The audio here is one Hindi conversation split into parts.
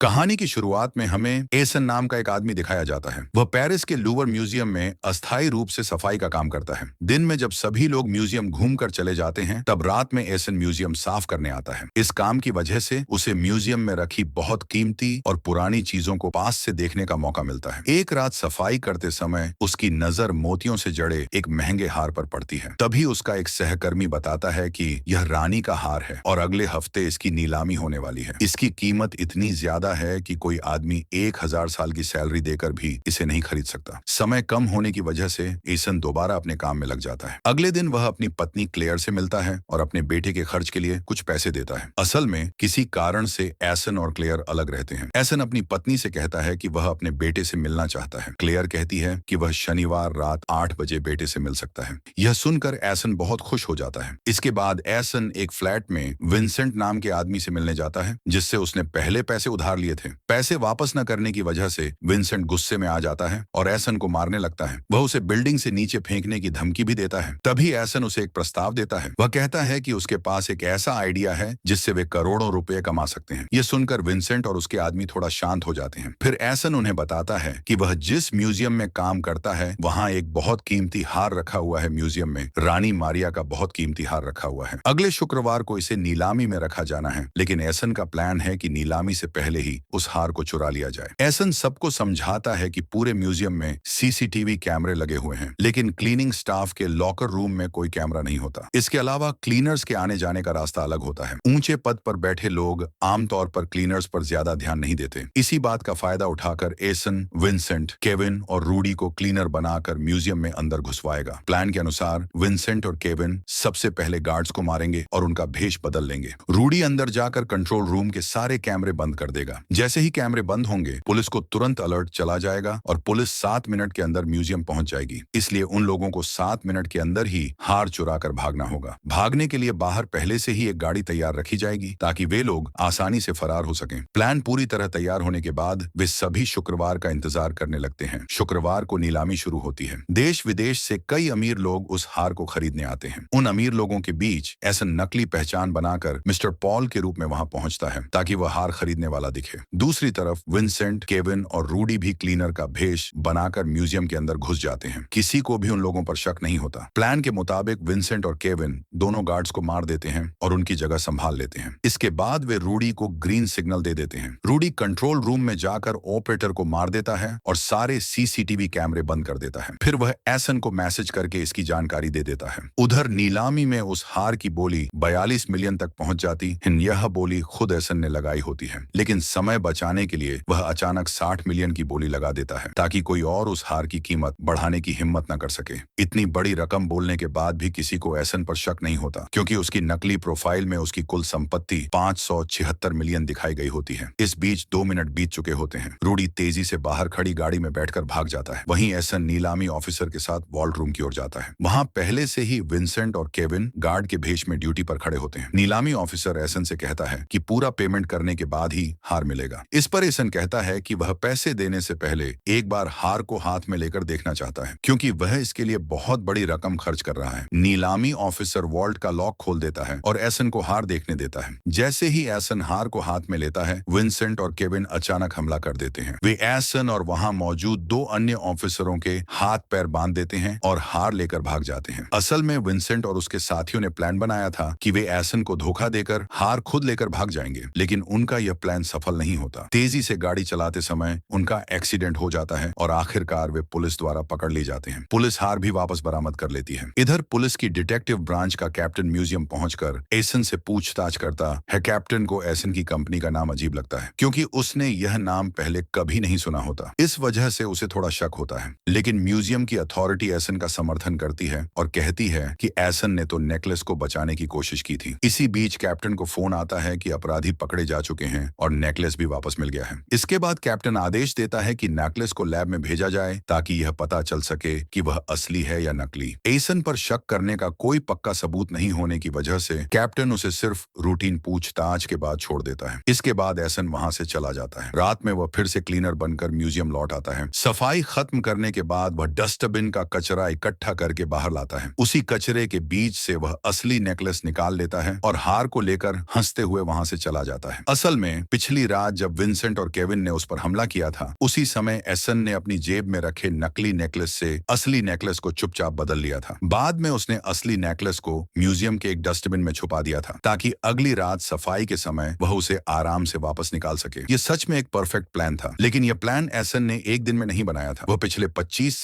कहानी की शुरुआत में हमें एसन नाम का एक आदमी दिखाया जाता है। वह पेरिस के लूवर म्यूजियम में अस्थायी रूप से सफाई का काम करता है। दिन में जब सभी लोग म्यूजियम घूमकर चले जाते हैं, तब रात में एसन म्यूजियम साफ करने आता है। इस काम की वजह से उसे म्यूजियम में रखी बहुत कीमती और पुरानी चीजों को पास से देखने का मौका मिलता है। एक रात सफाई करते समय उसकी नजर मोतियों से जड़े एक महंगे हार पर पड़ती है। तभी उसका एक सहकर्मी बताता है कि यह रानी का हार है और अगले हफ्ते इसकी नीलामी होने वाली है। इसकी कीमत इतनी ज्यादा है कि कोई आदमी 1000 साल की सैलरी देकर भी इसे नहीं खरीद सकता। समय कम होने की वजह से एसन दोबारा अपने काम में लग जाता है। अगले दिन वह अपनी पत्नी क्लेयर से मिलता है और अपने बेटे के खर्च के लिए कुछ पैसे देता है। असल में किसी कारण से एसन और क्लेयर अलग रहते हैं। एसन अपनी पत्नी से कहता है कि वह अपने बेटे से मिलना चाहता है। क्लेयर कहती है कि वह शनिवार रात 8 बजे बेटे से मिल सकता है। यह सुनकर एसन बहुत खुश हो जाता है। इसके बाद एसन एक फ्लैट में विंसेंट नाम के आदमी से मिलने जाता है, जिससे उसने पहले पैसे उधार लिए थे। पैसे वापस न करने की वजह से विंसेंट गुस्से में आ जाता है और एसन को मारने लगता है। वह उसे बिल्डिंग से नीचे फेंकने की धमकी भी देता है। तभी एसन उसे एक प्रस्ताव देता है। वह कहता है कि उसके पास एक ऐसा आइडिया है जिससे वे करोड़ों रुपए कमा सकते हैं। यह सुनकर विंसेंट और उसके आदमी थोड़ा शांत हो जाते हैं। फिर एसन उन्हें बताता है कि वह जिस म्यूजियम में काम करता है, वहां एक बहुत कीमती हार रखा हुआ है। म्यूजियम में रानी मारिया का बहुत कीमती हार रखा हुआ है। अगले शुक्रवार को इसे नीलामी में रखा जाना है, लेकिन एसन का प्लान है कि नीलामी से पहले ही उस हार को चुरा लिया जाए। एसन सबको समझाता है कि पूरे म्यूजियम में सीसीटीवी कैमरे लगे हुए हैं, लेकिन क्लीनिंग स्टाफ के लॉकर रूम में कोई कैमरा नहीं होता। इसके अलावा क्लीनर्स के आने जाने का रास्ता अलग होता है। ऊंचे पद पर बैठे लोग आमतौर पर क्लीनर्स पर ज्यादा ध्यान नहीं देते। इसी बात का फायदा उठाकर एसन विंसेंट, केविन और रूडी को क्लीनर बनाकर म्यूजियम में अंदर घुसवाएगा। प्लान के अनुसार विंसेंट और केविन सबसे पहले गार्ड्स को मारेंगे और उनका भेष बदल लेंगे। रूडी अंदर जाकर कंट्रोल रूम के सारे कैमरे बंद कर देगा। जैसे ही कैमरे बंद होंगे, पुलिस को तुरंत अलर्ट चला जाएगा और पुलिस 7 मिनट के अंदर म्यूजियम पहुंच जाएगी। इसलिए उन लोगों को 7 मिनट के अंदर ही हार चुरा कर भागना होगा। भागने के लिए बाहर पहले से ही एक गाड़ी तैयार रखी जाएगी ताकि वे लोग आसानी से फरार हो सकें। प्लान पूरी तरह तैयार होने के बाद वे सभी शुक्रवार का इंतजार करने लगते हैं। शुक्रवार को नीलामी शुरू होती है। देश विदेश से कई अमीर लोग उस हार को खरीदने आते हैं। उन अमीर लोगों के बीच एसन नकली पहचान बनाकर मिस्टर पॉल के रूप में वहां पहुंचता है ताकि वह हार खरीदने वाला दिखे। दूसरी तरफ विंसेंट, केविन और रूडी भी क्लीनर का भेष बनाकर म्यूजियम के अंदर घुस जाते हैं। किसी को भी उन लोगों पर शक नहीं होता। प्लान के मुताबिक विंसेंट और केविन दोनों गार्ड्स को मार देते हैं और उनकी जगह संभाल लेते हैं। इसके बाद वे रूडी को ग्रीन सिग्नल दे देते हैं। रूडी कंट्रोल रूम में जाकर ऑपरेटर को मार देता है और सारे सीसीटीवी कैमरे बंद कर देता है। फिर वह एसन को मैसेज करके इसकी जानकारी दे देता है। उधर नीलामी में उस हार की बोली 42 मिलियन तक पहुंच जाती है। यह बोली खुद एसन ने लगाई होती है, लेकिन समय बचाने के लिए वह अचानक 60 मिलियन की बोली लगा देता है ताकि कोई और उस हार की कीमत बढ़ाने की हिम्मत न कर सके। इतनी बड़ी रकम बोलने के बाद भी किसी को एसन पर शक नहीं होता, क्योंकि उसकी नकली प्रोफाइल में उसकी कुल संपत्ति 576 मिलियन दिखाई गई होती है। इस बीच 2 मिनट बीत चुके होते हैं। रूडी तेजी से बाहर खड़ी गाड़ी में बैठकर भाग जाता है। वहीं एसन नीलामी ऑफिसर के साथ वॉल्ट रूम की ओर जाता है। वहां पहले से ही विंसेंट और केविन गार्ड के भेष में ड्यूटी पर खड़े होते हैं। नीलामी ऑफिसर एसन से कहता है कि पूरा पेमेंट करने के बाद ही हार मिलेगा। इस पर एसन कहता है कि वह पैसे देने से पहले एक बार हार को हाथ में लेकर देखना चाहता है, क्योंकि वह इसके लिए बहुत बड़ी रकम खर्च कर रहा है। नीलामी ऑफिसर वॉल्ट का लॉक खोल देता है और एसन को हार देखने देता है। जैसे ही एसन हार को हाथ में लेता है, विंसेंट और केविन अचानक हमला कर देते हैं। वे एसन और वहां मौजूद 2 अन्य ऑफिसरों के हाथ पैर बांध देते हैं और हार लेकर भाग जाते हैं। असल में विंसेंट और उसके साथियों ने प्लान बनाया था कि वे एसन को धोखा देकर हार खुद लेकर भाग जाएंगे, लेकिन उनका यह प्लान सफल नहीं होता। तेजी से गाड़ी चलाते समय उनका एक्सीडेंट हो जाता है और आखिरकार वे पुलिस द्वारा पकड़ लिए जाते हैं। पुलिस हार भी वापस बरामद कर लेती है। इधर पुलिस की डिटेक्टिव ब्रांच का कैप्टन म्यूजियम पहुंचकर एसन से पूछताछ करता है। कैप्टन को एसन की कंपनी का नाम अजीब लगता है, क्योंकि उसने यह नाम पहले कभी नहीं सुना होता। इस वजह से उसे थोड़ा शक होता है, लेकिन म्यूजियम की अथॉरिटी एसन का समर्थन करती है और कहती है कि एसन ने तो नेकलेस को बचाने की कोशिश की थी। इसी बीच कैप्टन को फोन आता है कि अपराधी पकड़े जा चुके हैं और नेकलेस भी वापस मिल गया है। इसके बाद कैप्टन आदेश देता है कि नेकलेस को लैब में भेजा जाए ताकि यह पता चल सके कि वह असली है या नकली। एसन पर शक करने का कोई पक्का सबूत नहीं होने की वजह से कैप्टन उसे सिर्फ रूटीन पूछताछ के बाद छोड़ देता है। इसके बाद एसन वहां से चला जाता है। रात में वह फिर से क्लीनर बनकर म्यूजियम लौट आता है। सफाई खत्म करने के बाद वह डस्टबिन का कचरा इकट्ठा करके बाहर लाता है। उसी कचरे के बीच से वह असली नेकलेस निकाल लेता है और हार को लेकर हंसते हुए वहां से चला जाता है। असल में पिछली रात जब विंसेंट और केविन ने उस पर हमला किया था, उसी समय एसन ने अपनी जेब में रखे नकली नेकलेस से असली नेकलेस को चुपचाप बदल लिया था। बाद में उसने असली नेकलेस को म्यूजियम के एक डस्टबिन में छुपा दिया था ताकि अगली रात सफाई के समय वह उसे आराम से वापस निकाल सके। ये सच में एक परफेक्ट प्लान था, लेकिन यह प्लान एसन ने एक दिन में नहीं बनाया था। वह पिछले 25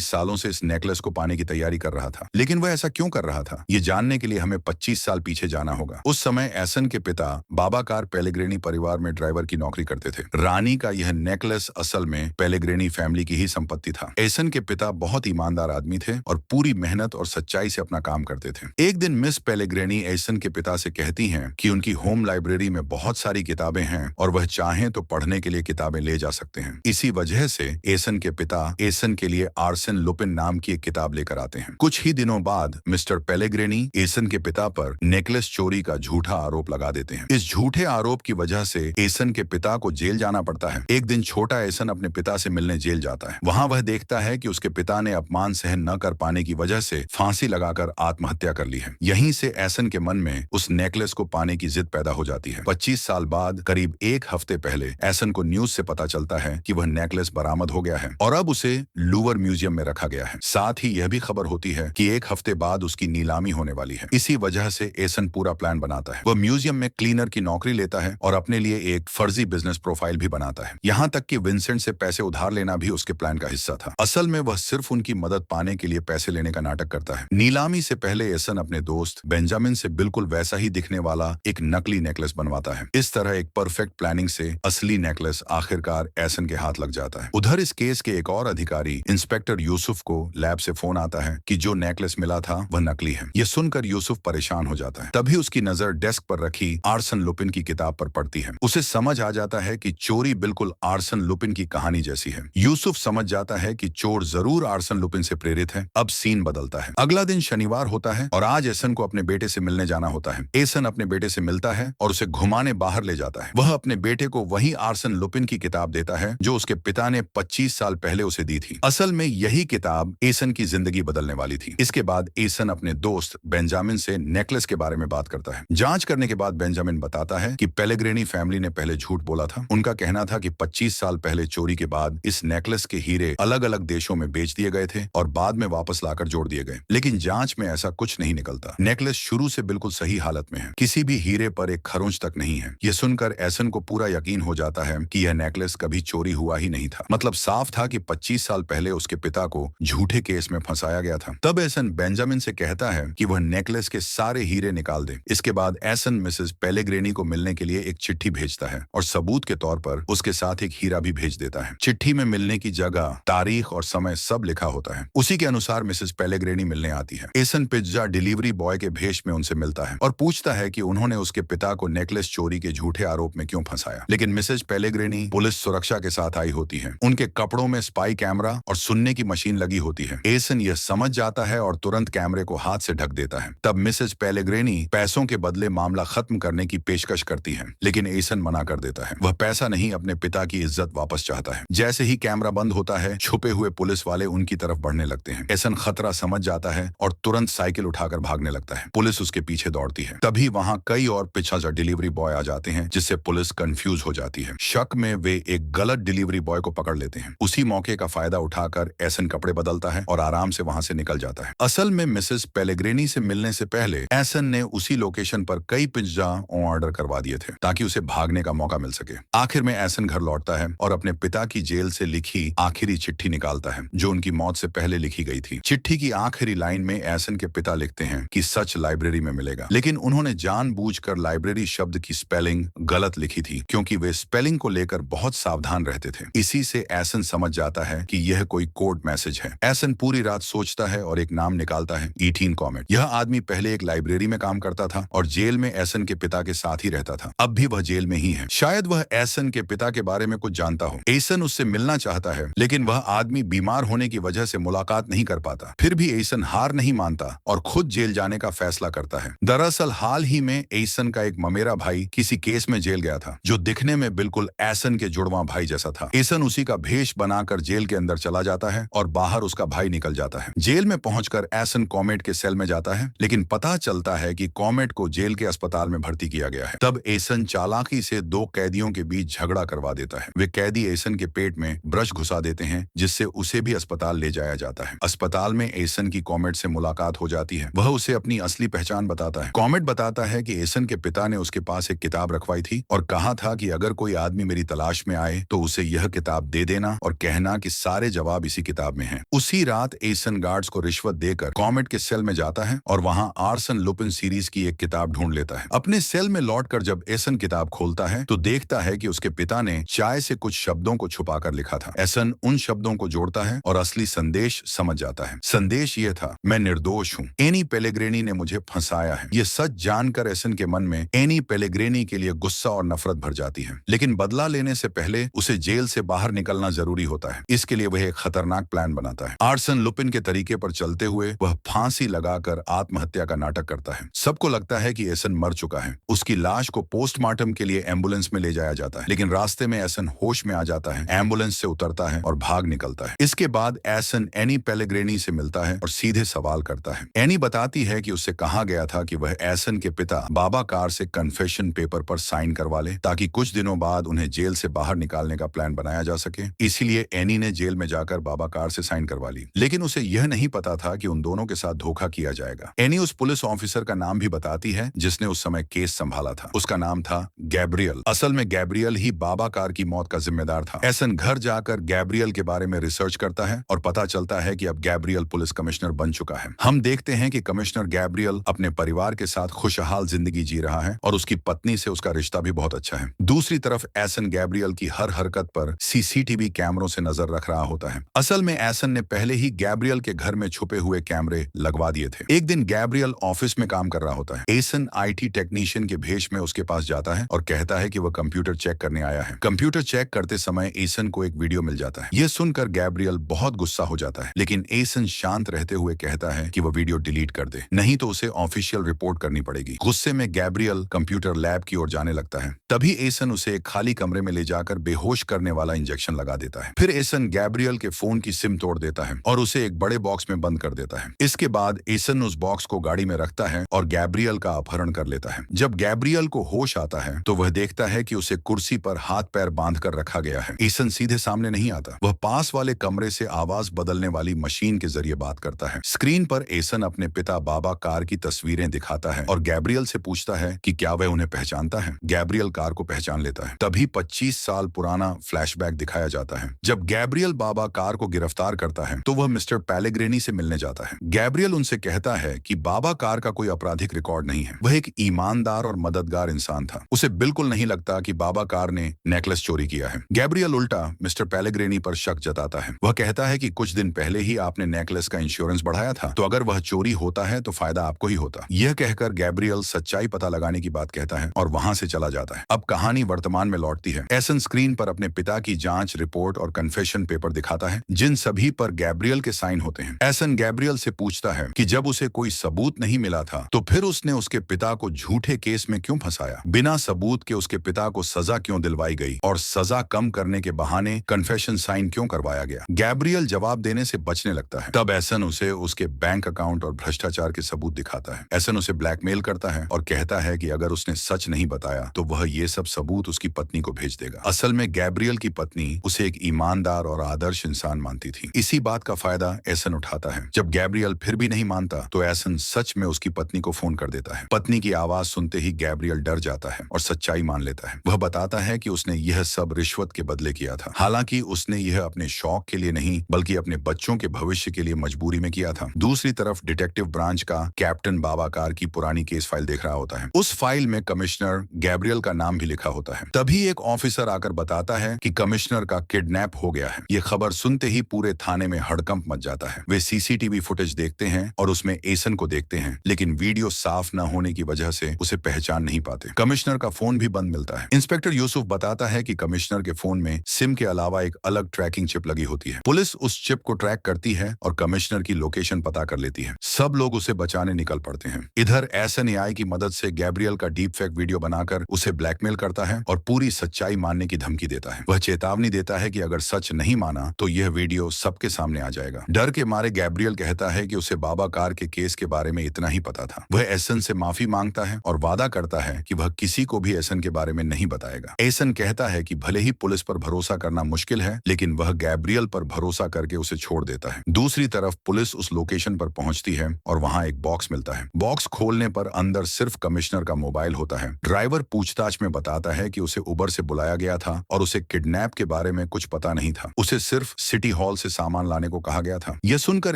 सालों से इस नेकलेस को पाने की तैयारी कर रहा था। लेकिन वह ऐसा क्यों कर रहा था, ये जानने के लिए हमें 25 साल पीछे जाना होगा। उस समय एसन के पिता बाबाकार पेलेग्रिनी परिवार में ड्राइवर की नौकरी करते थे। रानी का यह नेकलेस असल में पेलेग्रिनी फैमिली की ही संपत्ति था। एसन के पिता बहुत ईमानदार आदमी थे और पूरी मेहनत और सच्चाई से अपना काम करते थे। एक दिन मिस पेलेग्रिनी एसन के पिता से कहती हैं कि उनकी होम लाइब्रेरी में बहुत सारी किताबें हैं और वह चाहें तो पढ़ने के लिए किताबें ले जा सकते हैं। इसी वजह से एसन के पिता एसन के लिए आर्सेन लुपिन नाम की एक किताब लेकर आते हैं। कुछ ही दिनों बाद मिस्टर पेलेग्रिनी एसन के पिता पर नेकलेस चोरी का झूठा आरोप लगा देते हैं। इस झूठे आरोप की वजह से एसन के पिता को जेल जाना पड़ता है। एक दिन छोटा एसन अपने पिता से मिलने जेल जाता है। वहां वह देखता है कि उसके पिता ने अपमान सहन न कर पाने की वजह से फांसी लगाकर आत्महत्या कर ली है। यहीं से एसन के मन में उस नेकलेस को पाने की जिद पैदा हो जाती है। 25 साल बाद करीब एक हफ्ते पहले एसन को न्यूज से पता चलता है कि वह नेकलेस बरामद हो गया है और अब उसे लूवर म्यूजियम में रखा गया है। साथ ही यह भी खबर होती है कि एक हफ्ते बाद उसकी नीलामी होने वाली है। इसी वजह से एसन पूरा प्लान बनाता है। वह म्यूजियम में क्लीनर की नौकरी लेता है और अपने लिए एक फर्जी बिजनेस प्रोफाइल भी बनाता है। यहाँ तक कि विंसेंट से पैसे उधार लेना भी उसके प्लान का हिस्सा था। असल में वह सिर्फ उनकी मदद पाने के लिए पैसे लेने का नाटक करता है। नीलामी से पहले एसन अपने दोस्त बेंजामिन से बिल्कुल वैसा ही दिखने वाला एक नकली नेकलेस बनवाता है। इस तरह एक परफेक्ट प्लानिंग से असली नेकलेस आखिरकार एसन के हाथ लग जाता है। उधर इस केस के एक और अधिकारी इंस्पेक्टर यूसुफ को लैब से फोन आता है कि जो नेकलेस मिला था वह नकली है। यह सुनकर यूसुफ परेशान हो जाता है। तभी उसकी नजर डेस्क पर रखी आर्सन लुपिन की किताब पर पड़ती है। उसे समझ आ जाता है कि चोरी बिल्कुल आर्सन लुपिन की कहानी जैसी है। यूसुफ समझ जाता है कि चोर जरूर आर्सन लुपिन से प्रेरित है। अब सीन बदलता है। अगला दिन शनिवार होता है और आज एसन को अपने बेटे से मिलने जाना होता है। एसन अपने बेटे से मिलता है और उसे घुमाने बाहर ले जाता है। वह अपने बेटे को वही आर्सन लुपिन की किताब देता है जो उसके पिता ने 25 साल पहले उसे दी थी। असल में यही किताब एसन की जिंदगी बदलने वाली थी। इसके बाद एसन अपने दोस्त बेंजामिन से नेकलेस के बारे में बात करता है। जांच करने के बाद बेंजामिन बताता है कि पेलेग्रिनी फैमिली ने पहले झूठ बोला था। उनका कहना था कि 25 साल पहले चोरी के बाद इस नेकलेस के हीरे अलग अलग देशों में बेच दिए गए थे और बाद में वापस लाकर जोड़ दिए गए। लेकिन जांच में ऐसा कुछ नहीं निकलता। नेकलेस शुरू से बिल्कुल सही हालत में है। किसी भी हीरे पर एक खरोंच तक नहीं है। यह सुनकर एसन को पूरा यकीन हो जाता है कि यह नेकलेस कभी चोरी हुआ ही नहीं था। मतलब साफ था कि 25 साल पहले उसके पिता को झूठे केस में फंसाया गया था। तब एसन बेंजामिन से कहता है कि वह नेकलेस के सारे हीरे निकाल दे। इसके बाद एसन मिसेस पेलेग्रिनी को मिलने के लिए एक चिट्ठी भेजता है और सबूत के तौर पर उसके साथ एक हीरा भी भेज देता है। चिट्ठी में मिलने की जगह, तारीख और समय सब लिखा होता है। उसी के अनुसार मिसेस पेलेग्रिनी मिलने आती है। एसन पिज्जा डिलीवरी बॉय के भेष में उनसे मिलता है और पूछता है कि उन्होंने उसके पिता को नेकलेस चोरी के झूठे आरोप में क्यों फंसाया। लेकिन मिसेस पेलेग्रिनी पुलिस सुरक्षा के साथ आई होती है। उनके कपड़ों में स्पाई कैमरा और सुनने की मशीन लगी होती है। एसन यह समझ जाता है और तुरंत कैमरे को हाथ से ढक देता है। तब मिसेस पेलेग्रिनी पैसों के बदले मामला खत्म करने की पेशकश करती है, लेकिन एसन मना कर देता है। वह पैसा नहीं, अपने पिता की इज्जत वापस चाहता है। जैसे ही कैमरा बंद होता है, छुपे हुए पुलिस वाले उनकी तरफ बढ़ने लगते हैं। एसन खतरा समझ जाता है और तुरंत साइकिल उठाकर भागने लगता है। पुलिस उसके पीछे दौड़ती है। तभी वहां कई और पिछाचा डिलीवरी बॉय आ जाते हैं, जिससे पुलिस कंफ्यूज हो जाती है। शक में वे एक गलत डिलीवरी बॉय को पकड़ लेते हैं। उसी मौके का फायदा उठाकर एसन कपड़े बदलता है और आराम से वहां से निकल जाता है। असल में मिसेस पेलेग्रिनी से मिलने से पहले एसन ने उसी लोकेशन पर कई पिज्जा ऑर्डर करवा दिए थे ताकि उसे भागने का मौका मिल सके। आखिर में एसन घर लौटता है और अपने पिता की जेल से लिखी आखिरी चिट्ठी निकालता है जो उनकी मौत से पहले लिखी गई थी। चिट्ठी की आखिरी लाइन में एसन के पिता लिखते हैं कि सच लाइब्रेरी में मिलेगा, लेकिन उन्होंने जानबूझकर लाइब्रेरी शब्द की स्पेलिंग गलत लिखी थी क्योंकि वे स्पेलिंग को लेकर बहुत सावधान रहते थे। इसी से एसन समझ जाता है कि यह कोई कोड मैसेज है। एसन पूरी रात सोचता है और एक नाम निकालता है, ईटीन कॉमेट। यह आदमी पहले एक लाइब्रेरी में काम करता था और जेल में एसन के पिता के साथ ही रहता था। अब भी वह जेल में ही है। शायद वह एसन के पिता के बारे में कुछ जानता हो। एसन उससे मिलना चाहता है, लेकिन वह आदमी बीमार होने की वजह से मुलाकात नहीं कर पाता। फिर भी एसन हार नहीं मानता और खुद जेल जाने का फैसला करता है। दरअसल हाल ही में एसन का एक ममेरा भाई किसी केस में जेल गया था जो दिखने में बिल्कुल एसन के जुड़वा भाई जैसा था। एसन उसी का भेष बनाकर जेल के अंदर चला जाता है और बाहर उसका भाई निकल जाता है। जेल में पहुंचकर एसन कॉमेट के सेल में जाता है, लेकिन पता चलता है कि कॉमेट को जेल के अस्पताल में भर्ती किया गया है। तब एसन चालाकी से दो कैदियों के बीच झगड़ा करवा देता है। वे कैदी एसन के पेट में ब्रश घुसा देते हैं, जिससे उसे भी अस्पताल ले जाया जाता है। अस्पताल में एसन की कॉमेट से मुलाकात हो जाती है। वह उसे अपनी असली पहचान बताता है। कॉमेट बताता है कि एसन के पिता ने उसके पास एक किताब रखवाई थी और कहा था कि अगर कोई आदमी मेरी तलाश में आए तो उसे यह किताब दे देना और कहना कि सारे जवाब इसी किताब में हैं। उसी रात एसन गार्ड्स को रिश्वत देकर कॉमेट के सेल में जाता है और वहां आर्सन लुपिन सीरीज की एक किताब ढूंढ लेता है। अपने सेल में लौटकर जब एसन किताब खोलता है तो देखता है कि उसके पिता ने चाय से कुछ शब्दों को छुपाकर लिखा था। एसन उन शब्दों को जोड़ता है और असली संदेश समझ जाता है। संदेश ये था, मैं निर्दोष हूँ, एनी पेलेग्रिनी ने मुझे फंसाया है। ये सच जानकर एसन के मन में एनी पेलेग्रिनी के लिए गुस्सा और नफरत भर जाती है, लेकिन बदला लेने से पहले उसे जेल से बाहर निकलना जरूरी होता है। इसके लिए वह एक खतरनाक प्लान बनाता है। आर्सन लुपिन के तरीके पर चलते हुए वह फांसी लगाकर आत्महत्या का नाटक करता है। सबको लगता है कि एसन मर चुका है। उसकी लाश को पोस्टमार्टम के लिए एम्बुलेंस में ले जाया जाता है, लेकिन रास्ते में एसन होश में आ जाता है, एम्बुलेंस से उतरता है और भाग निकलता है। इसके बाद एसन एनी पेलेग्रिनी से मिलता है और सीधे सवाल करता है। एनी बताती है कि उससे कहा गया था कि वह एसन के पिता बाबा कार से कन्फेशन पेपर पर साइन करवा ले ताकि कुछ दिनों बाद उन्हें जेल से बाहर निकालने का प्लान बनाया जा सके। इसीलिए एनी ने जेल में जाकर बाबा कार से साइन करवा ली, लेकिन उसे यह नहीं पता था कि उन दोनों के साथ धोखा किया जाएगा। एनी उस पुलिस ऑफिसर का नाम भी बताती है जिसने उस समय केस संभाला था। उसका नाम था गैब्रियल। असल में गैब्रियल ही बाबा कार की मौत का जिम्मेदार था। एसन घर जाकर गैब्रियल के बारे में रिसर्च करता है और पता चलता है कि अब गैब्रियल पुलिस कमिश्नर बन चुका है। हम देखते हैं कि कमिश्नर गैब्रियल अपने परिवार के साथ खुशहाल जिंदगी जी रहा है और उसकी पत्नी से उसका रिश्ता भी बहुत अच्छा है। दूसरी तरफ एसन गैब्रियल की हर हरकत पर सीसीटीवी कैमरों से नजर रख रहा होता है। असल में एसन ने पहले ही गैब्रियल के घर में छुपे हुए कैमरे लगवा दिए थे। एक दिन गैब्रियल ऑफिस में काम कर रहा होता है। एसन आईटी टेक्नीशियन के भेष में उसके पास जाता है और कहता है कि वह कंप्यूटर चेक करने आया है। कंप्यूटर चेक करते समय एसन को एक वीडियो मिल जाता है। यह सुनकर गैब्रियल बहुत गुस्सा हो जाता है, लेकिन एसन शांत रहते हुए कहता है कि वह वीडियो डिलीट कर दे, नहीं तो उसे ऑफिशियल रिपोर्ट करनी पड़ेगी। गुस्से में गैब्रियल कंप्यूटर लैब की ओर जाने लगता है। तभी एसन उसे एक खाली कमरे में ले जाकर बेहोश करने वाला इंजेक्शन लगा देता है। फिर एसन गैब्रियल के फोन की सिम तोड़ देता है और उसे एक बड़े बॉक्स में बंद कर देता है। इसके बाद एसन उस बॉक्स को गाड़ी में रखता है और गैब्रियल का अपहरण कर लेता है। जब गैब्रियल को होश आता है तो वह देखता है कि उसे कुर्सी पर हाथ पैर बांध कर रखा गया है। एसन सीधे सामने नहीं आता। वह पास वाले कमरे से आवाज बदलने वाली मशीन के जरिए बात करता है। स्क्रीन पर एसन अपने पिता बाबा कार की तस्वीरें दिखाता है और गैब्रियल से पूछता है कि क्या वह उन्हें पहचानता है। गैब्रियल कार को पहचान लेता है। तभी 25 साल पुराना फ्लैशबैक दिखाया जाता है। जब गैब्रियल बाबा कार को गिरफ्तार करता है तो वह मिस्टर पेलेग्रिनी से मिलने जाता है। गैब्रियल उनसे कहता है कि बाबा कार का कोई आपराधिक रिकॉर्ड नहीं है। वह एक ईमानदार और मददगार इंसान था। उसे बिल्कुल नहीं लगता कि बाबा कार ने नेकलेस चोरी किया है। गैब्रियल उल्टा मिस्टर पेलेग्रिनी पर शक जताता है। वह कहता है कि कुछ दिन पहले ही आपने नेकलेस का इंश्योरेंस बढ़ाया था, तो अगर वह चोरी होता है तो फायदा आपको ही होता। यह कहकर गैब्रियल सच्चाई पता लगाने की बात कहता है और वहां से चला जाता है। अब कहानी वर्तमान में लौटती है। एसन स्क्रीन पर अपने पिता की जांच रिपोर्ट और कन्फेशन पेपर दिखाता है, जिन सभी पर गैब्रियल के साइन होते हैं। एसन गैब्रियल से पूछता है कि जब उसे कोई सबूत नहीं मिला था तो फिर उसने उसके पिता को झूठे केस में क्यों फंसाया। बिना सबूत के उसके पिता को सजा क्यों दिलवाई गई और सजा कम करने के बहाने कन्फेशन साइन क्यों करवाया गया। गैब्रियल जवाब देने से बचने लगता है। तब एसन उसे उसके बैंक अकाउंट और भ्रष्टाचार के सबूत दिखाता है। एसन उसे ब्लैकमेल करता है और कहता है कि अगर उसने सच नहीं बताया तो वह ये सब सबूत उसकी पत्नी को भेज देगा। असल में गैब्रियल की पत्नी उसे एक ईमानदार और आदर्श इंसान मानती थी। इसी बात का फायदा एसन उठाता है। जब गैब्रियल फिर भी नहीं मानता तो एसन सच में उसकी पत्नी को फोन कर देता है। पत्नी की आवाज सुनते ही गैब्रियल डर जाता है और सच्चाई मान लेता है। वह बताता है कि उसने यह सब रिश्वत के बदले किया था। हालांकि उसने यह अपने शौक के लिए नहीं बल्कि अपने बच्चों के भविष्य के लिए मजबूरी में किया था। दूसरी तरफ डिटेक्टिव ब्रांच का कैप्टन बाबाकार की पुरानी केस फाइल देख रहा होता है। उस फाइल में कमिश्नर गैब्रियल का नाम भी लिखा होता है। तभी एक ऑफिसर आकर बताता है कि कमिश्नर का किडनैप हो गया है। ये खबर सुनते ही पूरे थाने में हड़कंप मच जाता है। वे सीसीटीवी फुटेज देखते हैं और उसमें एसन को देखते हैं, लेकिन वीडियो साफ न होने की वजह से उसे पहचान नहीं पाते। कमिश्नर का फोन भी बंद मिलता है। इंस्पेक्टर यूसुफ बताता है कि कमिश्नर के फोन में सिम के अलावा एक अलग ट्रैकिंग चिप लगी होती है। पुलिस उस चिप को ट्रैक करती है और कमिश्नर की लोकेशन पता कर लेती है। सब लोग उसे बचाने निकल पड़ते हैं। इधर एसन एआई की मदद से गैब्रियल का डीप फेक वीडियो बनाकर उसे ब्लैकमेल करता है और पूरी सच्चाई मानने की धमकी देता है। वह चेतावनी देता है कि अगर सच नहीं माना तो यह वीडियो सबके सामने आ जाएगा। डर के मारे गैब्रियल कहता है कि उसे बाबा कार के केस के बारे में इतना ही पता था। वह एसन से माफी मांगता है और वादा करता है कि वह किसी को भी एसन एसन के बारे में नहीं बताएगा। एसन कहता है कि भले ही पुलिस पर भरोसा करना मुश्किल है, लेकिन वह गैब्रियल पर भरोसा करके उसे छोड़ देता है। दूसरी तरफ पुलिस उस लोकेशन पर पहुंचती है और वहां एक बॉक्स मिलता है। बॉक्स खोलने पर अंदर सिर्फ कमिश्नर का मोबाइल होता है। ड्राइवर पूछताछ में बताता है कि उसे उबर से बुलाया गया था और उसे किडनैप के बारे में कुछ पता नहीं था। उसे सिर्फ सिटी हॉल से सामान लाने को कहा गया था। यह सुनकर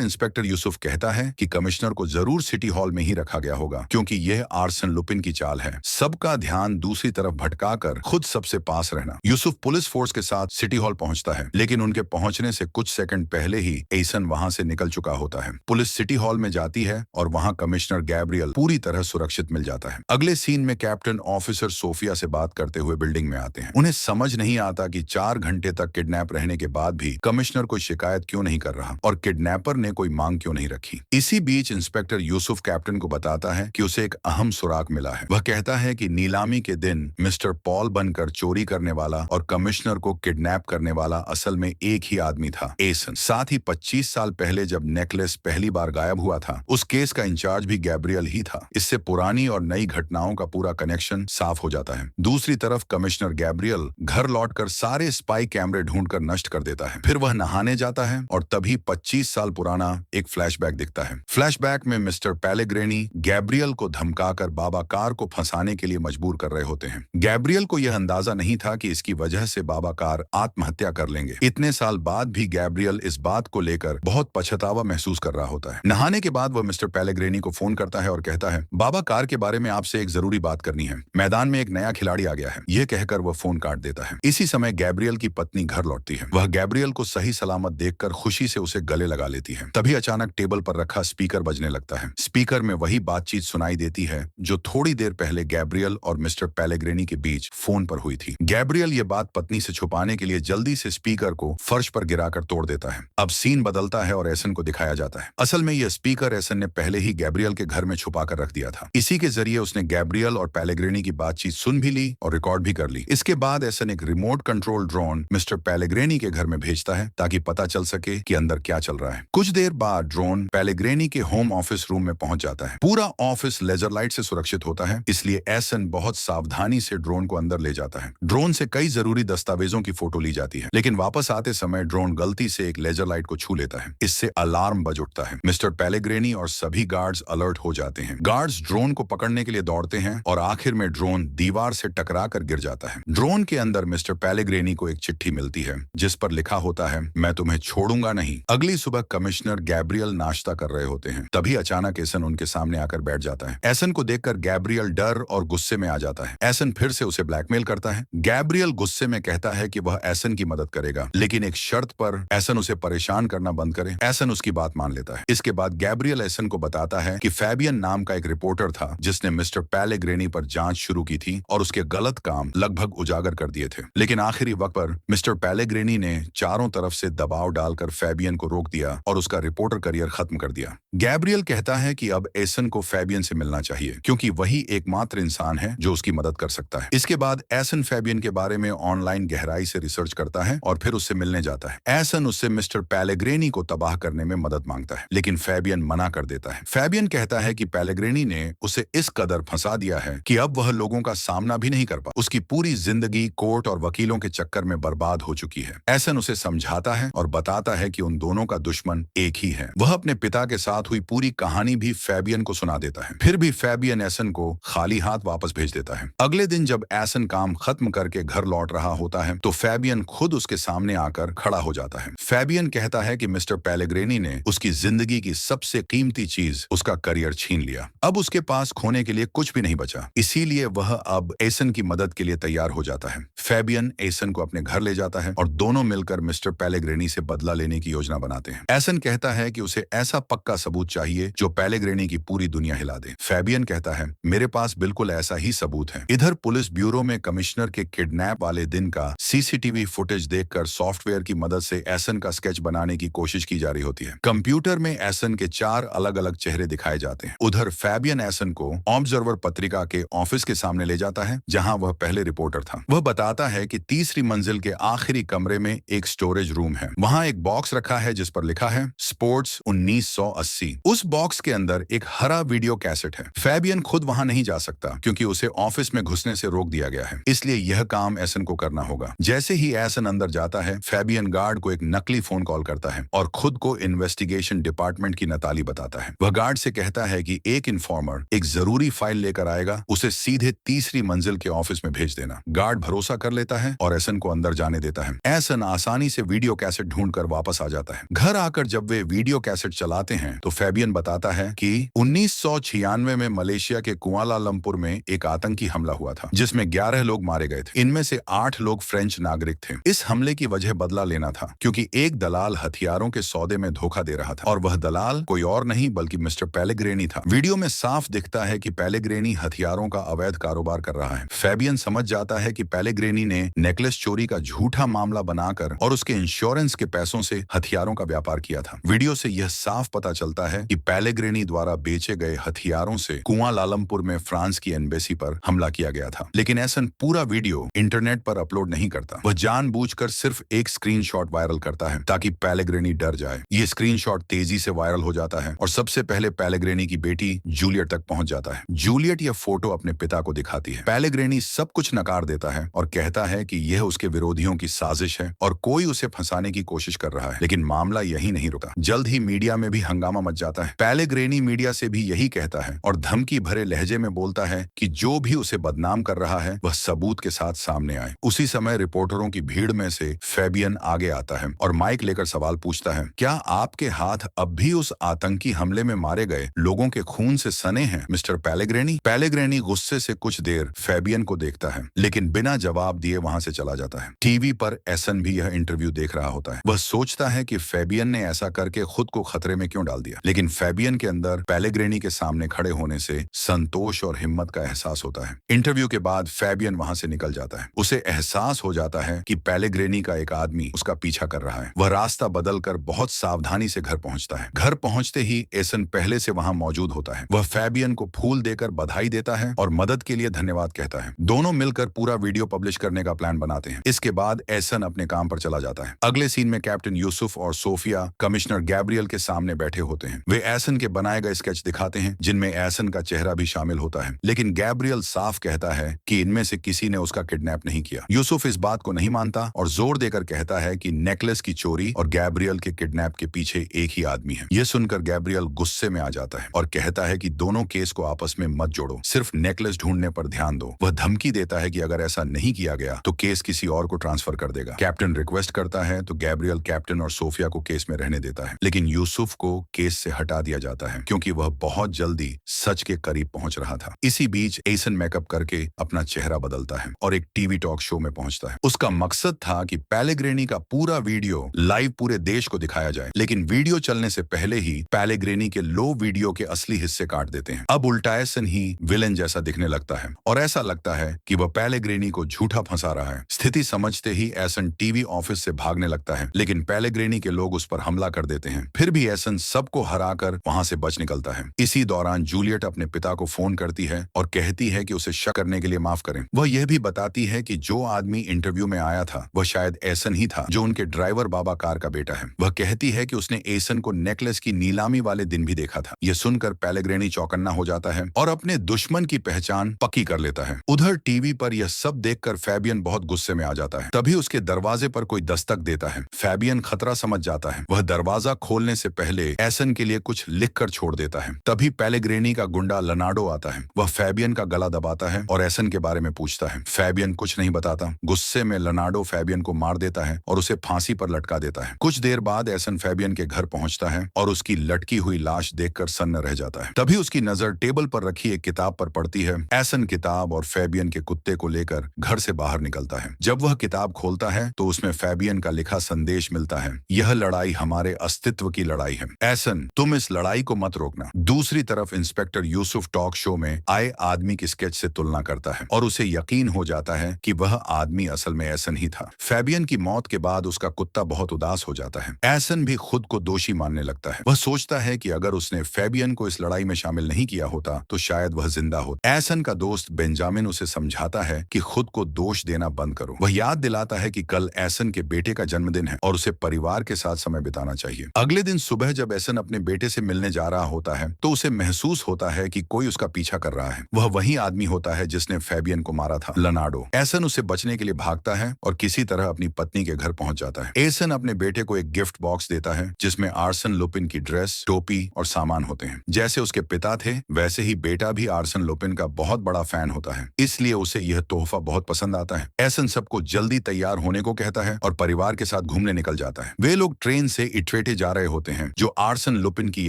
इंस्पेक्टर यूसुफ कहता है कि कमिश्नर को जरूर सिटी हॉल में ही रखा गया होगा, क्योंकि यह आर्सन लुपिन की चाल है, सबका ध्यान दूसरी तरफ भटकाकर खुद सबसे पास रहना। यूसुफ पुलिस फोर्स के साथ सिटी हॉल पहुंचता है, लेकिन उनके पहुंचने से कुछ सेकंड पहले ही एसन वहां से निकल चुका होता है। पुलिस सिटी हॉल में जाती है और वहां कमिश्नर गैब्रियल पूरी तरह सुरक्षित मिल जाता है। अगले सीन में कैप्टन ऑफिसर सोफिया से बात करते हुए बिल्डिंग में आते हैं। उन्हें समझ नहीं आता कि 4 घंटे तक किडनैप रहने के बाद भी कमिश्नर कोई शिकायत क्यों नहीं कर रहा और किडनैपर ने कोई मांग क्यों नहीं रखी। इसी बीच इंस्पेक्टर यूसुफ कैप्टन को बताता है कि उसे एक अहम सुराग मिला है। वह कहता है कि नीलामी के दिन मिस्टर पॉल बनकर चोरी करने वाला और कमिश्नर को किडनैप करने वाला असल में एक ही आदमी था, एसन। साथ ही 25 साल पहले जब नेकलेस पहली बार गायब हुआ था, उस केस का इंचार्ज भी गैब्रियल ही था। इससे पुरानी और नई घटनाओं का पूरा कनेक्शन साफ हो जाता है। दूसरी तरफ कमिश्नर गैब्रियल घर लौटकर सारे स्पाई कैमरे ढूंढकर नष्ट कर देता है। फिर वह नहाने जाता है और तभी 25 साल पुराना एक फ्लैशबैक दिखता है। फ्लैशबैक में मिस्टर पेलेग्रिनी गैब्रियल को धमकाकर बाबा कार को फंसाने के लिए मजबूर कर रहे होते हैं। गैब्रियल को यह अंदाजा नहीं था कि इसकी वजह से बाबा कार आत्महत्या कर लेंगे। इतने साल बाद भी गैब्रियल इस बात को लेकर बहुत पछतावा महसूस कर रहा होता है। नहाने के बाद वह मिस्टर पेलेग्रिनी को फोन करता है और कहता है, बाबा कार के बारे में आपसे एक जरूरी बात करनी है। मैदान में एक नया खिलाड़ी आ गया है। यह कहकर वह फोन काट देता है। इसी समय गैब्रियल की पत्नी घर लौटती है। वह गैब्रियल को सही सलामत देखकर खुशी से उसे गले लगा लेती है। तभी अचानक टेबल पर रखा स्पीकर बजने लगता है। स्पीकर में वही बातचीत सुनाई देती है जो थोड़ी देर पहले गैब्रियल और मिस्टर पेलेग्रिनी के बीच फोन पर हुई थी। गैब्रियल ये बात पत्नी से छुपाने के लिए जल्दी से स्पीकर को फर्श पर गिराकर तोड़ देता है। अब सीन बदलता है और एसन को दिखाया जाता है। असल में यह स्पीकर एसन ने पहले ही गैब्रियल के घर में छुपा कर रख दिया था। इसी के जरिए उसने गैब्रियल और पेलेग्रिनी की बातचीत सुन भी ली और रिकॉर्ड भी कर ली। इसके बाद एसन एक remote control drone mister Pellegrini के घर में भेजता है ताकि पता चल सके कि अंदर क्या चल रहा है। कुछ देर बाद ड्रोन पेलेग्रिनी के होम ऑफिस रूम में पहुंच जाता है। पूरा ऑफिस लेजर लाइट से सुरक्षित होता है, इसलिए एसन बहुत सावधानी से ड्रोन को अंदर ले जाता है। ड्रोन से कई जरूरी दस्तावेजों की फोटो ली जाती है, लेकिन वापस आते समय ड्रोन गलती से एक लेजर लाइट को छू लेता है। इससे अलार्म बज उठता है। मिस्टर पेलेग्रिनी और सभी गार्ड्स अलर्ट हो जाते हैं। गार्ड्स ड्रोन को पकड़ने के लिए दौड़ते हैं और आखिर में ड्रोन दीवार से टकरा कर गिर जाता है। ड्रोन के अंदर मिस्टर पेलेग्रिनी को एक चिट्ठी मिलती है जिस पर लिखा होता है, मैं तुम्हें छोड़ूंगा नहीं। अगली सुबह कमिश्नर गैब्रियल नाश्ता कर रहे होते हैं। तभी अचानक एसन उनके सामने आकर बैठ जाता है। एसन को देखकर गैब्रियल डर और गुस्से में आ जाता है। एसन फिर से उसे ब्लैकमेल करता है। गैब्रियल गुस्से में कहता है कि वह एसन की मदद करेगा, लेकिन एक शर्त पर एसन उसे परेशान करना बंद करे। एसन उसकी बात मान लेता है। इसके बाद गैब्रियल एसन को बताता है कि फैबियन नाम का एक रिपोर्टर था जिसने मिस्टर पेलेग्रिनी पर जांच शुरू की थी और उसके गलत काम लगभग उजागर कर दिए थे, लेकिन आखिरी वक्त पर मिस्टर पेलेग्रिनी ने चारों तरफ से दबाव डालकर फैबियन को रोक दिया और उसका रिपोर्टर करियर खत्म कर दिया। गैब्रियल कहता है कि अब एसन को फैबियन से मिलना चाहिए, क्योंकि वही एकमात्र इंसान है जो उसकी मदद कर सकता है। इसके बाद एसन फैबियन के बारे में ऑनलाइन गहराई से रिसर्च करता है और फिर उससे मिलने जाता है। एसन उससे मिस्टर पेलेग्रिनी को तबाह करने में मदद मांगता है, लेकिन फैबियन मना कर देता है। फैबियन कहता है कि पेलेग्रिनी ने उसे इस कदर फंसा दिया है कि अब वह लोगों का सामना भी नहीं कर पा। उसकी पूरी जिंदगी कोर्ट और वकीलों के चक्कर में बर्बाद हो चुकी है। एसन उसे समझाता है और बताता है कि उन दोनों का दुश्मन एक ही है। वह अपने पिता के साथ हुई पूरी कहानी भी फैबियन को सुना देता है। फिर भी फैबियन एसन को खाली हाथ वापस भेज देता है। अगले दिन जब एसन काम खत्म करके घर लौट रहा होता है तो फैबियन खुद उसके सामने आकर खड़ा हो जाता है। फैबियन कहता है कि मिस्टर पेलेग्रिनी ने उसकी जिंदगी की सबसे कीमती चीज, उसका करियर छीन लिया। अब उसके पास खोने के लिए कुछ भी नहीं बचा, इसीलिए वह अब एसन की मदद के लिए तैयार हो जाता है। फैबियन एसन को अपने घर ले जाता है और दोनों मिलकर मिस्टर पेलेग्रिनी से बदला लेने की योजना बनाते हैं। एसन कहता है कि उसे ऐसा पक्का सबूत चाहिए जो पेलेग्रिनी की पूरी दुनिया हिला दे। फैबियन कहता है, मेरे पास बिल्कुल ऐसा ही सबूत है। इधर पुलिस ब्यूरो में कमिश्नर के किडनैप वाले दिन का सीसीटीवी फुटेज देखकर सॉफ्टवेयर की मदद से एसन का स्केच बनाने की कोशिश की जा रही होती है। कंप्यूटर में एसन के 4 अलग अलग चेहरे दिखाए जाते हैं। उधर फैबियन एसन को ऑब्जर्वर पत्रिका के ऑफिस के सामने ले जाता है जहां वह पहले रिपोर्टर था। वह बताता है कि तीसरी मंजिल के आखिरी कमरे में एक स्टोरेज रूम है। वहां एक बॉक्स रखा है जिस पर लिखा है स्पोर्ट्स 1980। उस बॉक्स के अंदर एक हरा वीडियो कैसेट है। फैबियन खुद वहां नहीं जा सकता क्योंकि उसे ऑफिस में घुसने से रोक दिया गया है, इसलिए यह काम एसन को करना होगा। जैसे ही एसन अंदर जाता है, फैबियन गार्ड को एक नकली फोन कॉल करता है और खुद को इन्वेस्टिगेशन डिपार्टमेंट की नताली बताता है। वह गार्ड से कहता है कि एक इन्फॉर्मर एक जरूरी फाइल लेकर आएगा, उसे सीधे तीसरी मंजिल के ऑफिस में भेज देना। गार्ड भरोसा कर लेता है और एसन को अंदर जाने देता है। एसन आसानी से वीडियो कैसेट ढूंढकर वापस आ जाता है। घर आकर जब वे वीडियो कैसेट चलाते हैं तो फैबियन बताता है कि 1996 में मलेशिया के कुआलालंपुर में एक आतंकी हमला हुआ था, जिसमें 11 लोग मारे गए थे। इनमें से 8 लोग फ्रेंच नागरिक थे। इस हमले की वजह बदला लेना था, क्योंकि एक दलाल हथियारों के सौदे में धोखा दे रहा था और वह दलाल कोई और नहीं बल्कि मिस्टर पेलेग्रिनी था। वीडियो में साफ दिखता है कि पेलेग्रिनी हथियारों का अवैध कारोबार कर रहा है। फैबियन समझ जाता है कि पेलेग्रिनी ने नेकलेस चोरी का झूठा मामला बनाकर और उसके इंश्योरेंस के पैसों से हथियारों का व्यापार किया था। वीडियो से यह साफ पता चलता है कि पेलेग्रिनी द्वारा बेचे गए हथियारों से कुआलालंपुर में फ्रांस की एम्बेसी पर हमला किया गया था। लेकिन एसन पूरा वीडियो इंटरनेट पर अपलोड नहीं करता। वह जानबूझकर सिर्फ एक स्क्रीनशॉट वायरल करता है ताकि पेलेग्रिनी डर जाए। ये स्क्रीनशॉट तेजी से वायरल हो जाता है और सबसे पहले पेलेग्रिनी की बेटी जूलियट तक पहुंच जाता है। जूलियट यह फोटो अपने पिता को दिखाती है। पेलेग्रिनी सब कुछ नकार देता है और कहता है कि यह उसके विरोधियों की साजिश है और कोई उसे फंसाने की कोशिश कर रहा है। लेकिन मामला यही नहीं रुका। जल्द ही मीडिया में भी हंगामा मच जाता है। पेलेग्रिनी मीडिया से भी यही कहता है और धमकी भरे लहजे में बोलता है कि जो भी उसे बदनाम कर रहा है वह सबूत के साथ सामने आए। उसी समय रिपोर्टरों की भीड़ में से फैबियन आगे आता है और माइक लेकर सवाल पूछता है, क्या आपके हाथ अब भी उस आतंकी हमले में मारे गए लोगों के खून से सने हैं मिस्टर पेलेग्रिनी? पेलेग्रिनी गुस्से से कुछ देर फैबियन को देखता है, लेकिन बिना जवाब दिए वहां से चला जाता है। टीवी पर एसन भी यह इंटरव्यू देख रहा होता है। वह सोचता है कि फैबियन ने ऐसा करके खुद को खतरे में क्यों डाल दिया, लेकिन फैबियन के अंदर पेलेग्रिनी के सामने खड़े होने से संतोष और हिम्मत का एहसास होता है। इंटरव्यू के बाद फैबियन वहां से निकल जाता है। उसे एहसास हो जाता है कि पेलेग्रिनी का एक आदमी उसका पीछा कर रहा है। वह रास्ता बदलकर बहुत सावधानी से घर पहुंचता है। घर पहुंचते ही एसन पहले से वहां मौजूद होता है। वह फैबियन को फूल देकर बधाई देता है और मदद के लिए धन्यवाद कहता है। दोनों मिलकर पूरा वीडियो पब्लिश करने का प्लान बनाते हैं। इसके बाद एसन अपने काम पर चला जाता है। अगले सीन में कैप्टन यूसुफ और सोफिया कमिश्नर गैब्रियल के सामने बैठे होते हैं। वे एसन के बनाए गए स्केच दिखाते हैं, जिनमें एसन का चेहरा भी शामिल होता है। लेकिन गैब्रियल साफ कहता है कि इनमें से किसी ने उसका किडनैप नहीं किया। यूसुफ इस बात को नहीं मानता और जोर देकर कहता है कि नेकलेस की चोरी और गैब्रियल के किडनैप के पीछे एक ही आदमी है। यह सुनकर गैब्रियल गुस्से में आ जाता है और कहता है कि दोनों केस को आपस में मत जोड़ो, सिर्फ नेकलेस ढूंढने पर ध्यान दो। वह धमकी देता है कि अगर ऐसा नहीं किया गया तो केस किसी और को ट्रांसफर कर देगा। कैप्टन रिक्वेस्ट करता है तो गैब्रियल कैप्टन और सोफिया को केस में रहने देता है, लेकिन यूसुफ को केस से हटा दिया जाता है क्योंकि वह बहुत जल्दी सच के करीब पहुंच रहा था। इसी बीच एसन मेकअप करके अपना चेहरा बदलता है और एक टीवी टॉक शो में पहुंचता है। उसका मकसद था कि पेलेग्रिनी का पूरा वीडियो लाइव पूरे देश को दिखाया जाए, लेकिन वीडियो चलने से पहले ही पेलेग्रिनी के लो वीडियो के असली हिस्से काट देते हैं। अब उल्टा एसन ही विलेन जैसा दिखने लगता है और ऐसा लगता है कि वह पेलेग्रिनी को झूठा फंसा रहा है। स्थिति समझते ही एसन टीवी ऑफिस से भागने लगता है, लेकिन पेलेग्रिनी के लोग उस पर हमला कर देते हैं। फिर भी एसन सबको हराकर वहां से बच निकलता है। इसी दौरान जूलियट अपने पिता को फोन करती है और कहती है कि उसे शक करने के लिए माफ करें। वह यह भी बताती है कि जो आदमी इंटरव्यू में आया था वह शायद एसन ही था, जो उनके ड्राइवर बाबा कार का बेटा है। वह कहती है कि उसने एसन को नेकलेस की नीलामी वाले दिन भी देखा था। यह सुनकर पेलेग्रिनी चौकन्ना हो जाता है और अपने दुश्मन की पहचान पक्की कर लेता है। उधर टीवी पर यह सब देखकर फैबियन बहुत गुस्से में आ जाता है। तभी उसके दरवाजे पर कोई दस्तक देता है। फैबियन खतरा समझ जाता है। वह दरवाजा खोलने से पहले एसन के लिए कुछ लिख कर छोड़ देता है। तभी पेलेग्रिनी का गुंडा लनाडो आता है। वह फैबियन का गला दबाता है और एसन के बारे में पूछता है। फैबियन कुछ नहीं बताता। गुस्से में लनाडो फैबियन को मार देता है और उसे फांसी पर लटका देता है। कुछ देर बाद एसन फैबियन के घर पहुंचता है और उसकी लटकी हुई लाश देखकर सन्न रह जाता है। तभी उसकी नजर टेबल पर रखी एक किताब पर पड़ती है। एसन किताब और फैबियन के कुत्ते को लेकर घर से बाहर निकलता है। जब वह किताब खोलता है तो उसमें फैबियन का लिखा संदेश मिलता है, यह लड़ाई हमारे अस्तित्व की लड़ाई है। एसन, तुम इस लड़ाई को मत रोकना। दूसरी तरफ इंस्पेक्टर यूसुफ टॉक शो में आए आदमी की स्केच से तुलना करता है और उसे यकीन हो जाता है कि वह आदमी असल में एसन ही था। फैबियन की मौत के बाद उसका कुत्ता बहुत उदास हो जाता है। एसन भी खुद को दोषी मानने लगता है। वह सोचता है कि अगर उसने फैबियन को इस लड़ाई में शामिल नहीं किया होता तो शायद वह जिंदा होता। एसन का दोस्त बेंजामिन उसे समझाता है कि खुद को दोष देना बंद करो। वह याद दिलाता है कि कल एसन के बेटे का जन्मदिन है और उसे परिवार के साथ समय बिताना चाहिए। अगले दिन सुबह जब एसन अपने बेटे से मिलने जा रहा होता है तो उसे महसूस होता है कि कोई उसका पीछा कर रहा है। वह वही आदमी होता होता है जिसने फेबियन को मारा था, लेनार्डो। एसन उसे बचने के लिए भागता है और किसी तरह अपनी पत्नी के घर पहुंच जाता है। एसन अपने बेटे को एक गिफ्ट बॉक्स देता है जिसमें आर्सन लुपिन की ड्रेस, टोपी और सामान होते हैं। जैसे उसके पिता थे वैसे ही बेटा भी आर्सन लुपिन का बहुत बड़ा फैन होता है, इसलिए उसे यह तोहफा बहुत पसंद आता है। एसन सबको जल्दी तैयार होने को कहता है और परिवार के साथ घूमने निकल जाता है। वे लोग ट्रेन से इटवेटे जा रहे होते हैं जो आर्सन लुपिन की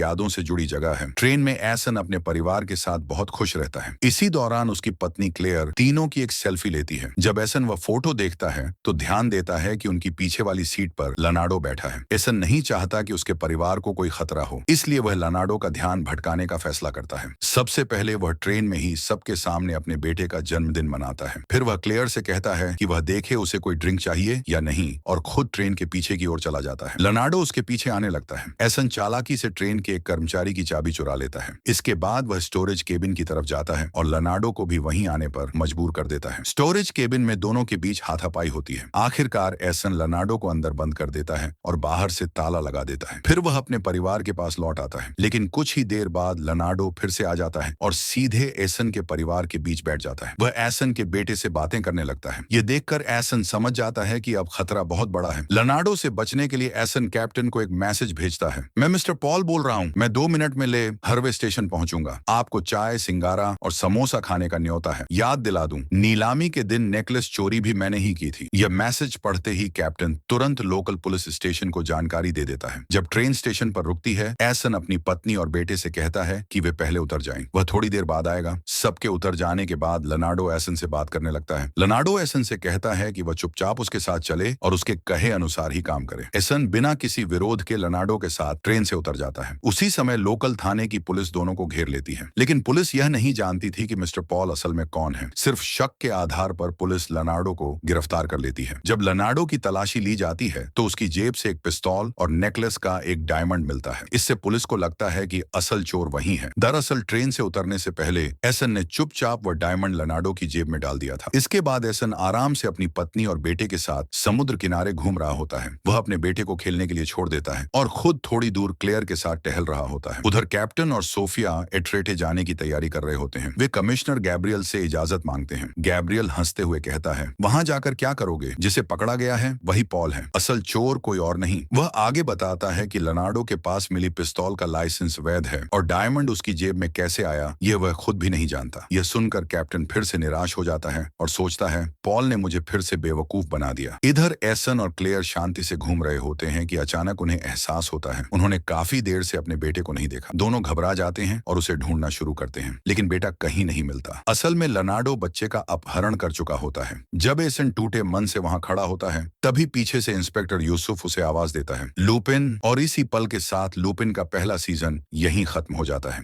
यादों से जुड़ी जगह है। ट्रेन में एसन अपने परिवार के साथ बहुत खुश रहता है। इसी दौरान उसकी पत्नी क्लेयर तीनों की एक सेल्फी लेती है। जब एसन वह फोटो देखता है तो ध्यान देता है कि उनकी पीछे वाली सीट पर लेनार्डो बैठा है। एसन नहीं चाहता कि उसके परिवार को कोई खतरा हो, इसलिए वह लेनार्डो का ध्यान भटकाने का फैसला करता है। सबसे पहले वह ट्रेन में ही सबके सामने अपने बेटे का जन्मदिन मनाता है। फिर वह क्लेयर से कहता है कि वह देखे उसे कोई ड्रिंक चाहिए या नहीं और खुद ट्रेन के पीछे की ओर चला जाता है। लेनार्डो उसके पीछे आने लगता है। एसन चालाकी से ट्रेन के एक कर्मचारी की चाबी चुरा लेता है। इसके बाद वह स्टोरेज केबिन की तरफ जाता है और लेनार्डो को भी वहीं आने पर मजबूर कर देता है। स्टोरेज केबिन में दोनों के बीच हाथापाई होती है। आखिरकार एसन लेनार्डो को अंदर बंद कर देता है और बाहर से ताला लगा देता है। फिर वह अपने परिवार के पास लौट आता है, लेकिन कुछ ही देर बाद लेनार्डो फिर से आ जाता है और सीधे एसन के परिवार के बीच बैठ जाता है। वह एसन के बेटे से बातें करने लगता है। ये देखकर एसन समझ जाता है कि अब खतरा बहुत बड़ा है। लेनार्डो से बचने के लिए एसन कैप्टन को एक मैसेज भेजता है। मैं मिस्टर पॉल बोल रहा हूँ, मैं 2 मिनट में ले हरवे स्टेशन पहुंचूंगा। आपको चाय, सिंगारा और समोसा खाने का न्योता है। याद दिला दूं, नीलामी के दिन नेकलेस चोरी भी मैंने ही की थी। यह मैसेज पढ़ते ही कैप्टन तुरंत लोकल पुलिस स्टेशन को जानकारी दे देता है। जब ट्रेन स्टेशन पर रुकती है, एसन अपनी पत्नी और बेटे से कहता है कि वे पहले उतर जाएं। वह थोड़ी देर बाद आएगा। सबके उतर जाने के बाद लेनार्डो एसन से बात करने लगता है। लेनार्डो एसन से कहता है कि वह चुपचाप उसके साथ चले और उसके कहे अनुसार ही काम करे। एसन बिना किसी विरोध के लेनार्डो के साथ ट्रेन से उतर जाता है। उसी समय लोकल थाने की पुलिस दोनों को घेर लेती है, लेकिन पुलिस यह नहीं जानती थी कि मिस्टर पॉल असल में कौन है। सिर्फ शक के आधार पर पुलिस लेनार्डो को गिरफ्तार कर लेती है। जब लेनार्डो की तलाशी ली जाती है तो उसकी जेब से एक पिस्तौल और नेकलेस का एक डायमंड मिलता है। इससे पुलिस को लगता है कि असल चोर वही है। दरअसल ट्रेन से उतरने से पहले एसन ने चुपचाप वह डायमंड लेनार्डो की जेब में डाल दिया था। इसके बाद एसन आराम से अपनी पत्नी और बेटे के साथ समुद्र किनारे घूम रहा होता है। वह अपने बेटे को खेलने के लिए छोड़ देता है और खुद थोड़ी दूर क्लेयर के साथ टहल रहा होता है। उधर कैप्टन और सोफिया इटवेटे जाने की तैयारी कर रहे होते हैं। वे कमिश्नर गैब्रियल से इजाजत मांगते हैं। गैब्रियल हंसते हुए कहता है, वहां जाकर क्या करोगे? जिसे पकड़ा गया है वही पॉल है, असल चोर कोई और नहीं। वह आगे बताता है कि लेनार्डो के पास मिली पिस्तौल का लाइसेंस वैध है और डायमंड उसकी जेब में कैसे आया यह वह खुद भी नहीं जानता। यह सुनकर कैप्टन फिर से निराश हो जाता है और सोचता है, पॉल ने मुझे फिर से बेवकूफ बना दिया। इधर एसन और क्लेयर शांति से घूम रहे होते हैं कि अचानक उन्हें एहसास होता है उन्होंने काफी देर से अपने बेटे को नहीं देखा। दोनों घबरा जाते हैं और उसे ढूंढना शुरू करते हैं, लेकिन बेटा कहीं नहीं मिलता। असल में लेनार्डो बच्चे का अपहरण कर चुका होता है। जब एसन टूटे मन से वहां खड़ा होता है तभी पीछे से इंस्पेक्टर यूसुफ उसे आवाज देता है, लुपिन। और इसी पल के साथ लुपिन का पहला सीजन यहीं खत्म हो जाता है।